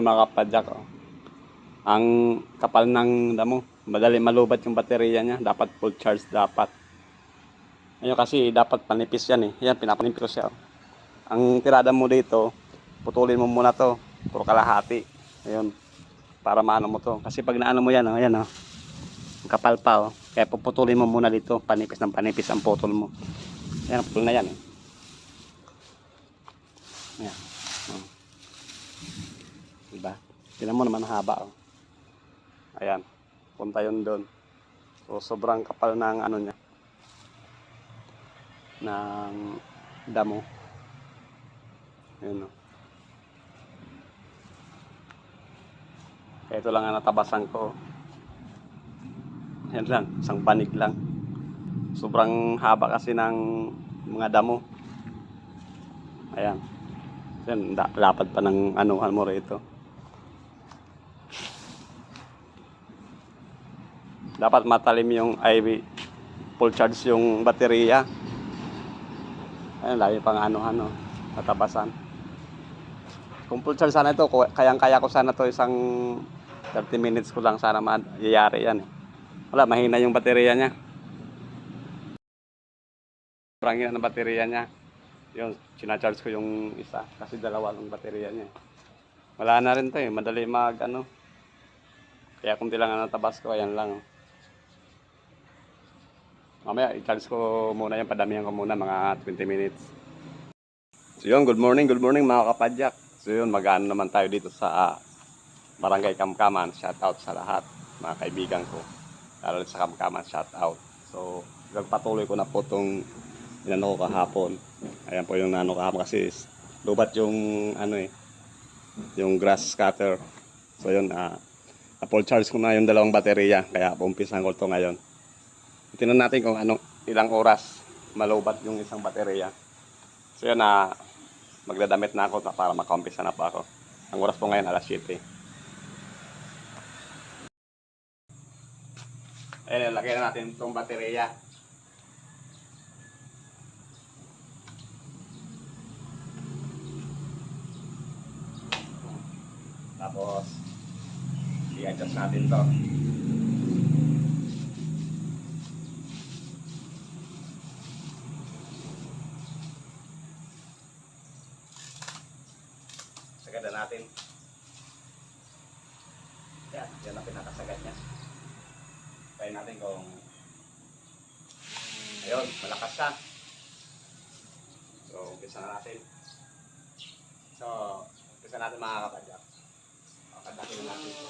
mga kapadyak. Oh. Ang kapal ng damo. Madali malubat yung baterya niya. Dapat full charge dapat. Ngayon kasi dapat panipis yan eh. Yan, pinapanipis ko siya. Oh. Ang tirada mo dito, putulin mo muna to. Puro kalahati. Ayun. Para maano mo to. Kasi pag naano mo yan, oh, yan oh. Ang kapal pa oh. Kaya puputulin mo muna dito. Panipis ng panipis ang putol mo. Yan, putol na yan eh. Ayan. Oh. Diba? Tignan mo naman haba oh. Ayan. Punta yun doon. So sobrang kapal ng ano niya. Ng damo. Ayan oh. Ito lang ang natabasan ko. Ayan lang. Isang banig lang. Sobrang haba kasi ng mga damo. Ayan. Ayan. Lapad pa ng anuhan mo rito. Dapat matalim yung full charge yung baterya. Ayun, lagi pang anuhan, no, natabasan. Kung full charge sana ito, kayang-kaya ko sana to isang 30 minutes ko lang sana mayayari yan. Wala, mahina yung baterya niya. Sobrang hina ng baterya niya. Yun, sinacharge ko yung isa kasi dalawa lang baterya niya. Wala na rin to eh, madali kaya kung di lang natabas ko, ayan lang. Mamaya, i-charge ko muna yung padamihan ko muna, mga 20 minutes. So yun, good morning mga kapadyak. So yun, mag-ano naman tayo dito sa Barangay Kamkaman. Shout out sa lahat, mga kaibigan ko. Lalo sa Kamkaman, shout out. So, patuloy ko na po itong inano ko kahapon. Ayan po yung nano kahapon kasi lubat yung ano eh, yung grass cutter. So yun, full charge ko na yung dalawang baterya. Kaya umpisan ko ito ngayon. Tingnan natin kung ilang oras malubat yung isang baterya. So yun, magdadamit na ako para makaumpisa na pa ako. Ang oras po ngayon, alas 7. Ayan, lagay na natin itong baterya. Tapos, i-adjust natin to. Sagad na natin. Yan ang pinakasagad niya. Try natin kung ayun, malakas siya. So, umpisa na natin. So, umpisa natin mga kapadyak. Kadakin na natin ito.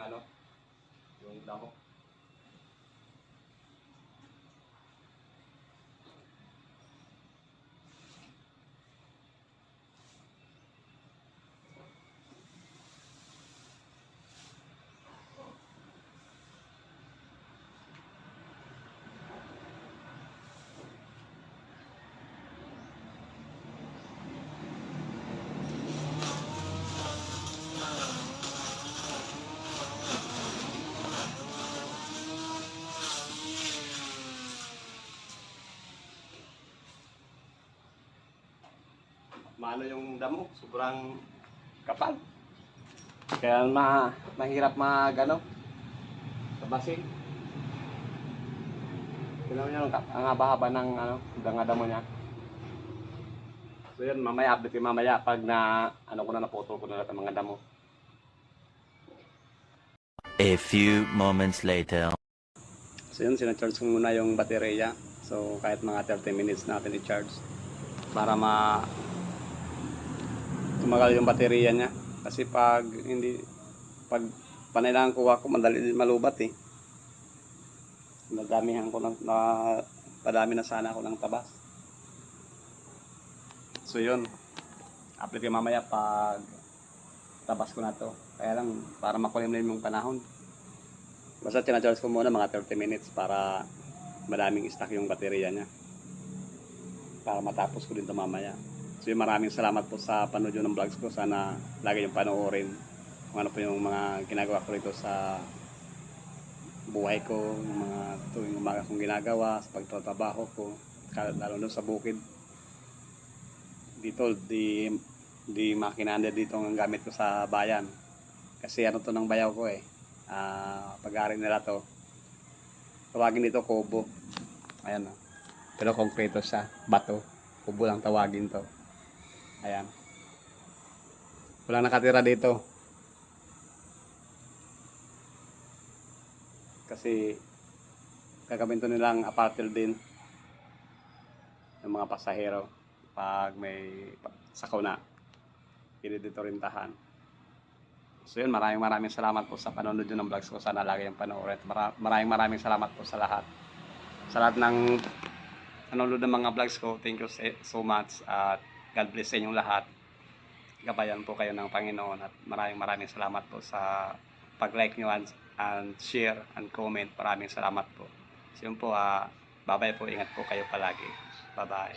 ano, yung damo. Maano yung damo, sobrang kapal. Kaya mahirap ano, tabasin. Tignan nyo ang haba-haba ng ano, damo niya. So yun, mamaya update ko mamaya pag na ano ko na naputol ko na lahat ng mga damo. A few moments later. So yun, sinacharge ko muna yung baterya. So kahit mga 30 minutes natin i-charge para tumagal yung baterya niya. Kasi pag panay lang kuha ko, madali din malubat eh. Nadamihan ko padami na sana ako ng tabas. So yun, update ko mamaya pag tabas ko na to. Kaya lang, para makulimlim yung panahon. Basta tinacharge ko muna mga 30 minutes para madaming stock yung baterya niya. Para matapos ko din ito mamaya. So yun, maraming salamat po sa panood ng vlogs ko. Sana lagi yung panoorin kung ano po yung mga ginagawa ko rito sa buhay ko, yung mga tuwing umaga kong ginagawa, sa pagtatrabaho ko, lalo na sa bukid. Dito, di makinanda dito ang gamit ko sa bayan. Kasi ano to ng bayaw ko eh. Pag-ari nila to. Tawagin dito kubo. Ayan o. Pero konkreto siya, bato. Kubo lang tawagin to. Ayan. Walang nakatira dito. Kasi gagawin to nilang apartment din ng mga pasahero pag may sakaw na. Pwede dito rin tahan. So yun, maraming salamat po sa panonood ng vlogs ko. Sana lagi yung panoorin. Maraming salamat po sa lahat. Sa lahat ng nanonood ng mga vlogs ko, thank you so much. At God bless sa inyong lahat. Gabayan po kayo ng Panginoon. At maraming salamat po sa pag-like nyo and share and comment. Maraming salamat po. So yun po, bye-bye po. Ingat po kayo palagi. Bye-bye.